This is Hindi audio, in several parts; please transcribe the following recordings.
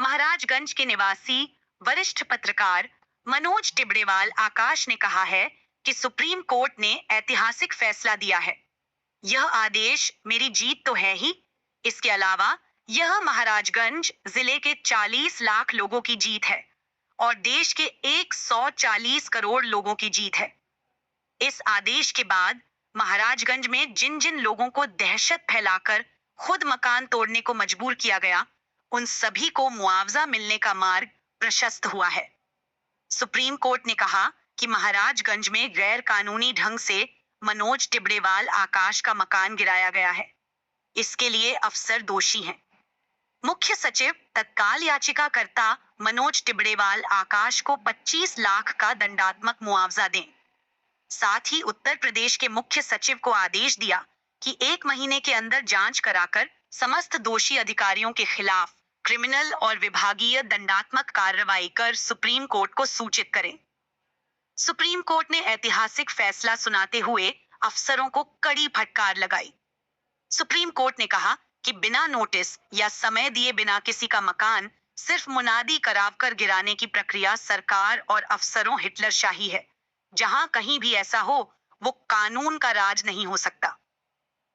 महाराजगंज के निवासी वरिष्ठ पत्रकार मनोज टिबड़ेवाल आकाश ने कहा है कि सुप्रीम कोर्ट ने ऐतिहासिक फैसला दिया है। यह आदेश मेरी जीत तो है ही, इसके अलावा यह महाराजगंज जिले के 40 लाख लोगों की जीत है और देश के 140 करोड़ लोगों की जीत है। इस आदेश के बाद महाराजगंज में जिन जिन लोगों को दहशत फैलाकर खुद मकान तोड़ने को मजबूर किया गया, उन सभी को मुआवजा मिलने का मार्ग प्रशस्त हुआ है। सुप्रीम कोर्ट ने कहा कि महाराजगंज में गैर कानूनी ढंग से मनोज टिबड़ेवाल आकाश का मकान गिराया गया है। इसके लिए अफसर दोषी हैं। मुख्य सचिव तत्काल याचिकाकर्ता मनोज टिबड़ेवाल आकाश को 25 लाख का दंडात्मक मुआवजा दें। साथ ही उत्तर प्रदेश के मुख्य सचिव को आदेश दिया कि 1 महीने के अंदर जांच कराकर समस्त दोषी अधिकारियों के खिलाफ क्रिमिनल और विभागीय दंडात्मक कार्रवाई कर सुप्रीम कोर्ट को सूचित करें। सुप्रीम कोर्ट ने ऐतिहासिक फैसला सुनाते हुए अफसरों को कड़ी फटकार लगाई। सुप्रीम कोर्ट ने कहा कि बिना नोटिस या समय दिए बिना किसी का मकान सिर्फ मुनादी करावकर गिराने की प्रक्रिया सरकार और अफसरों हिटलरशाही है। जहां कहीं भी ऐसा हो, वो कानून का राज नहीं हो सकता।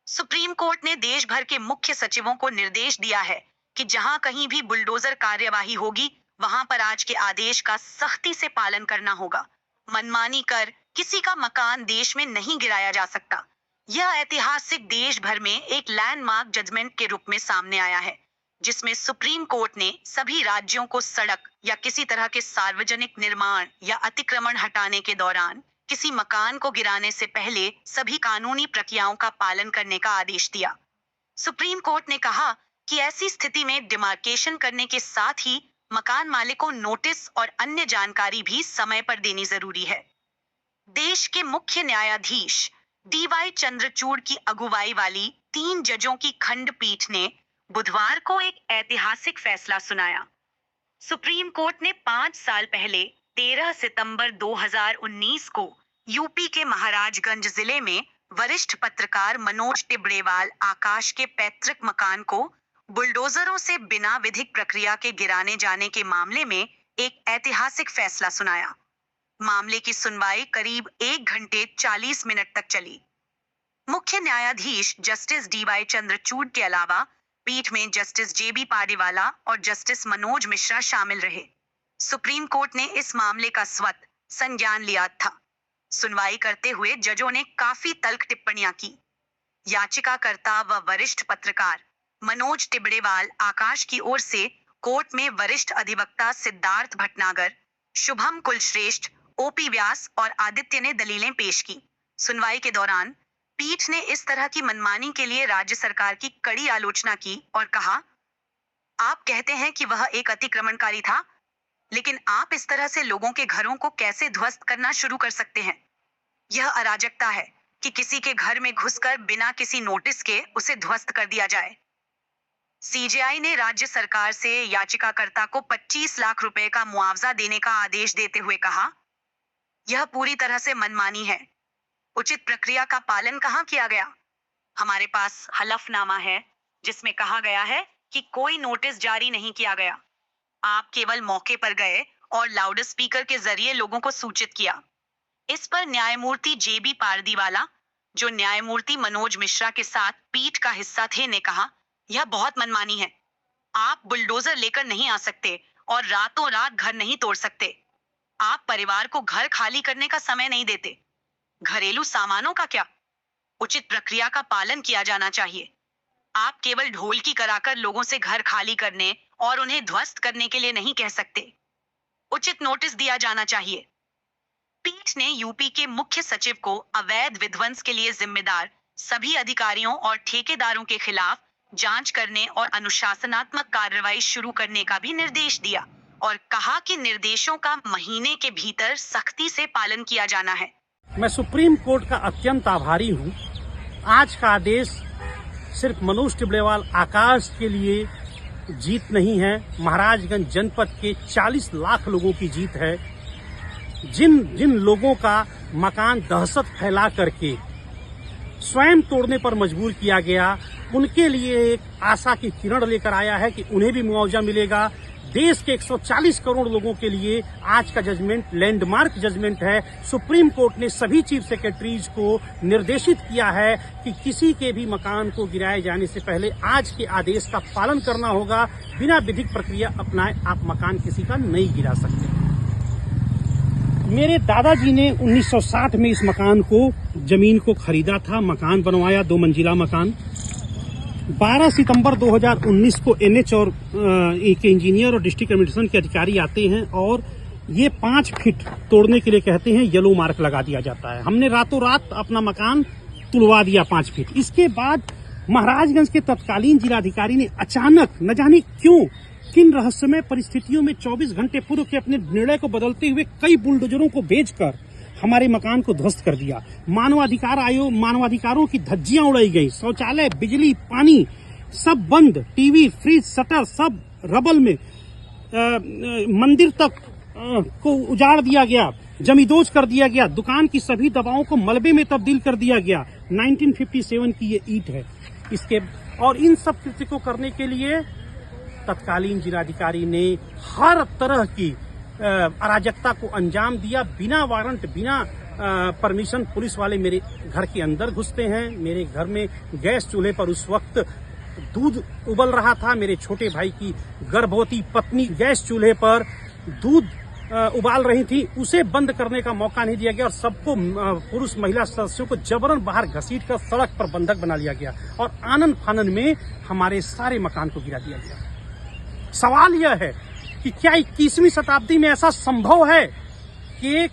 सुप्रीम कोर्ट ने देश भर के मुख्य सचिवों को निर्देश दिया है कि जहां कहीं भी बुलडोजर कार्यवाही होगी, वहां पर आज के आदेश का सख्ती से पालन करना होगा। मनमानी कर किसी का मकान देश में नहीं गिराया जा सकता। यह ऐतिहासिक देश भर में एक लैंडमार्क जजमेंट के रूप में सामने आया है, जिसमें सुप्रीम कोर्ट ने सभी राज्यों को सड़क या किसी तरह के सार्वजनिक निर्माण या अतिक्रमण हटाने के दौरान किसी मकान को गिराने से पहले सभी कानूनी प्रक्रियाओं का पालन करने का आदेश दिया। सुप्रीम कोर्ट ने कहा कि ऐसी स्थिति में डिमार्केशन करने के साथ ही मकान मालिक को नोटिस और अन्य जानकारी भी समय पर देनी जरूरी है। देश के मुख्य न्यायाधीश DY चंद्रचूड़ की अगुवाई वाली 3 जजों की खंडपीठ ने बुधवार को एक ऐतिहासिक फैसला सुनाया। सुप्रीम कोर्ट ने 5 साल पहले 13 सितंबर 2019 को यूपी के महाराजगंज जिले में वरिष्ठ पत्रकार मनोज टिबड़ेवाल आकाश के पैतृक मकान को बुलडोजरों से बिना विधिक प्रक्रिया के गिराने जाने के मामले में एक ऐतिहासिक फैसला सुनाया। मामले की सुनवाई करीब 1 घंटे 40 मिनट तक चली। मुख्य न्यायाधीश जस्टिस DY चंद्रचूड़ के अलावा पीठ में जस्टिस JB पाडेवाला और जस्टिस मनोज मिश्रा शामिल रहे। सुप्रीम कोर्ट ने इस मामले का स्वतः संज्ञान लिया था। सुनवाई करते हुए जजों ने काफी तल्ख टिप्पणियां की। याचिकाकर्ता व वरिष्ठ पत्रकार मनोज टिबड़ेवाल आकाश की ओर से कोर्ट में वरिष्ठ अधिवक्ता सिद्धार्थ भटनागर, शुभम कुलश्रेष्ठ, OP व्यास और आदित्य ने दलीलें पेश की। सुनवाई के दौरान पीठ ने इस तरह की मनमानी के लिए राज्य सरकार की कड़ी आलोचना की और कहा, आप कहते हैं कि वह एक अतिक्रमणकारी था, लेकिन आप इस तरह से लोगों के घरों को कैसे ध्वस्त करना शुरू कर सकते हैं? यह अराजकता है कि किसी के घर में घुसकर बिना किसी नोटिस के उसे ध्वस्त कर दिया जाए। CJI ने राज्य सरकार से याचिकाकर्ता को 25 लाख रुपए का मुआवजा देने का आदेश देते हुए कहा, यह पूरी तरह से मनमानी है। उचित प्रक्रिया का पालन कहाँ किया गया? हमारे पास हलफनामा है जिसमें कहा गया है कि कोई नोटिस जारी नहीं किया गया। आप केवल मौके पर गए और लाउड स्पीकर के जरिए लोगों को सूचित किया। इस पर न्यायमूर्ति JB पारदीवाला, जो न्यायमूर्ति मनोज मिश्रा के साथ पीठ का हिस्सा थे, ने कहा, यह बहुत मनमानी है। आप बुलडोजर लेकर नहीं आ सकते और रातों रात घर नहीं तोड़ सकते। आप परिवार को घर खाली करने का समय नहीं देते। घरेलू सामानों का क्या? उचित प्रक्रिया का पालन किया जाना चाहिए। आप केवल ढोलकी कराकर लोगों से घर खाली करने और उन्हें ध्वस्त करने के लिए नहीं कह सकते। उचित नोटिस दिया जाना चाहिए। पीठ ने यूपी के मुख्य सचिव को अवैध विध्वंस के लिए जिम्मेदार सभी अधिकारियों और ठेकेदारों के खिलाफ जांच करने और अनुशासनात्मक कार्रवाई शुरू करने का भी निर्देश दिया और कहा कि निर्देशों का महीने के भीतर सख्ती से पालन किया जाना है। मैं सुप्रीम कोर्ट का अत्यंत आभारी हूँ। आज का आदेश सिर्फ मनोज टिबड़ेवाल आकाश के लिए जीत नहीं है, महाराजगंज जनपद के 40 लाख लोगों की जीत है। जिन लोगों का मकान दहशत फैला करके स्वयं तोड़ने पर मजबूर किया गया, उनके लिए एक आशा की किरण लेकर आया है कि उन्हें भी मुआवजा मिलेगा। देश के 140 करोड़ लोगों के लिए आज का जजमेंट लैंडमार्क जजमेंट है। सुप्रीम कोर्ट ने सभी चीफ सेक्रेटरीज को निर्देशित किया है कि किसी के भी मकान को गिराए जाने से पहले आज के आदेश का पालन करना होगा। बिना विधिक प्रक्रिया अपनाए आप मकान किसी का नहीं गिरा सकते। मेरे दादाजी ने 1960 में इस मकान को, जमीन को खरीदा था, मकान बनवाया, 2 मंजिला मकान। 12 सितंबर 2019 को एनएच और एक इंजीनियर और डिस्ट्रिक्ट एडमिनिस्ट्रेशन के अधिकारी आते हैं और ये 5 फीट तोड़ने के लिए कहते हैं, येलो मार्क लगा दिया जाता है। हमने रातों रात अपना मकान तुड़वा दिया 5 फीट। इसके बाद महाराजगंज के तत्कालीन जिलाधिकारी ने अचानक न जाने क्यों, किन रहस्यमय परिस्थितियों में 24 घंटे पूर्व के अपने निर्णय को बदलते हुए कई बुलडोजरों को भेजकर हमारे मकान को ध्वस्त कर दिया। मानवाधिकार आयोग, मानवाधिकारों की धज्जियां उड़ाई गई। शौचालय, बिजली, पानी सब बंद, टीवी, फ्रिज, शटर सब रबल में, मंदिर तक को उजाड़ दिया गया, जमींदोज कर दिया गया। दुकान की सभी दवाओं को मलबे में तब्दील कर दिया गया। 1957 की ये ईंट है इसके। और इन सब कृत्य को करने के लिए तत्कालीन जिलाधिकारी ने हर तरह की अराजकता को अंजाम दिया। बिना वारंट, बिना परमिशन पुलिस वाले मेरे घर के अंदर घुसते हैं। मेरे घर में गैस चूल्हे पर उस वक्त दूध उबल रहा था। मेरे छोटे भाई की गर्भवती पत्नी गैस चूल्हे पर दूध उबाल रही थी, उसे बंद करने का मौका नहीं दिया गया और सबको, पुरुष महिला सदस्यों को जबरन बाहर घसीट कर सड़क पर बंधक बना लिया गया और आनन फानन में हमारे सारे मकान को गिरा दिया गया। सवाल यह है कि क्या 21वीं शताब्दी में ऐसा संभव है कि एक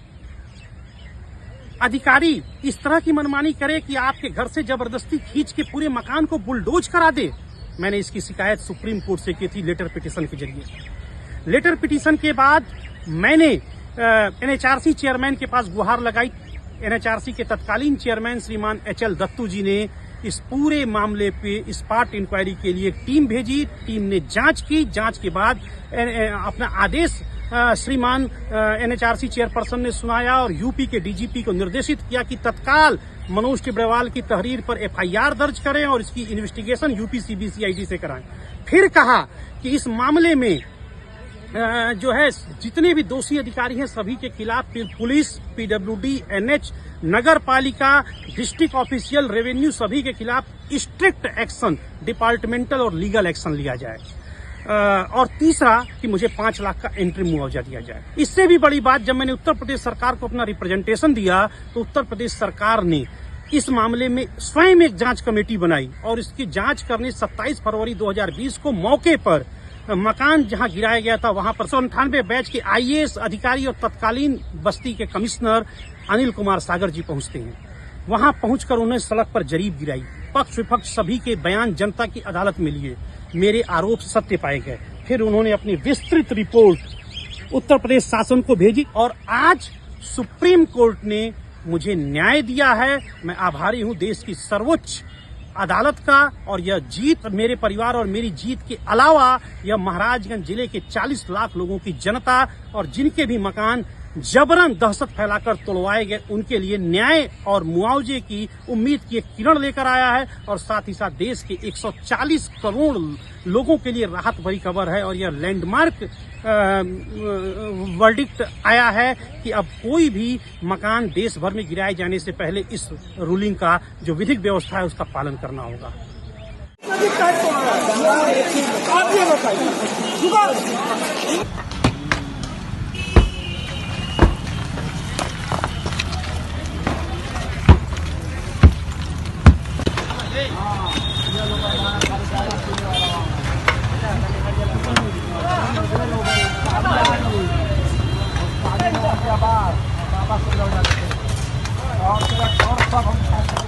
अधिकारी इस तरह की मनमानी करे कि आपके घर से जबरदस्ती खींच के पूरे मकान को बुलडोज करा दे? मैंने इसकी शिकायत सुप्रीम कोर्ट से की थी लेटर पिटीशन के जरिए। लेटर पिटीशन के बाद मैंने एनएचआरसी चेयरमैन के पास गुहार लगाई। एनएचआरसी के तत्कालीन चेयरमैन श्रीमान एचएल दत्तू जी ने इस पूरे मामले पे स्पॉट इंक्वायरी के लिए एक टीम भेजी। टीम ने जांच की। जांच के बाद अपना आदेश श्रीमान एनएचआरसी चेयरपर्सन ने सुनाया और यूपी के डीजीपी को निर्देशित किया कि तत्काल मनोज टिब्रेवाल की तहरीर पर एफआईआर दर्ज करें और इसकी इन्वेस्टिगेशन यूपी सीबीसीआईडी से कराएं। फिर कहा कि इस मामले में जो है जितने भी दोषी अधिकारी हैं सभी के खिलाफ पुलिस, पीडब्ल्यूडी, एनएच, नगर पालिका, डिस्ट्रिक्ट ऑफिशियल, रेवेन्यू सभी के खिलाफ स्ट्रिक्ट एक्शन, डिपार्टमेंटल और लीगल एक्शन लिया जाए। और तीसरा कि मुझे 5 लाख का एंट्री मुआवजा दिया जाए। इससे भी बड़ी बात, जब मैंने उत्तर प्रदेश सरकार को अपना रिप्रेजेंटेशन दिया तो उत्तर प्रदेश सरकार ने इस मामले में स्वयं एक जांच कमेटी बनाई और इसकी जांच करने 27 फरवरी 2020 को मौके पर मकान जहां गिराया गया था वहां पर 198 बैच के आईएएस अधिकारी और तत्कालीन बस्ती के कमिश्नर अनिल कुमार सागर जी पहुंचते हैं। वहां पहुंचकर उन्होंने सड़क पर जरीब गिराई। पक्ष विपक्ष सभी के बयान जनता की अदालत में लिए। मेरे आरोप सत्य पाए गए। फिर उन्होंने अपनी विस्तृत रिपोर्ट उत्तर प्रदेश शासन को भेजी और आज सुप्रीम कोर्ट ने मुझे न्याय दिया है। मैं आभारी हूं देश की सर्वोच्च अदालत का। और यह जीत मेरे परिवार और मेरी जीत के अलावा यह महाराजगंज जिले के 40 लाख लोगों की जनता और जिनके भी मकान जबरन दहशत फैलाकर तोड़वाए गए उनके लिए न्याय और मुआवजे की उम्मीद की एक किरण लेकर आया है। और साथ ही साथ देश के 140 करोड़ लोगों के लिए राहत भरी खबर है। और यह लैंडमार्क वर्डिक्ट आया है कि अब कोई भी मकान देश भर में गिराए जाने से पहले इस रूलिंग का जो विधिक व्यवस्था है उसका पालन करना होगा।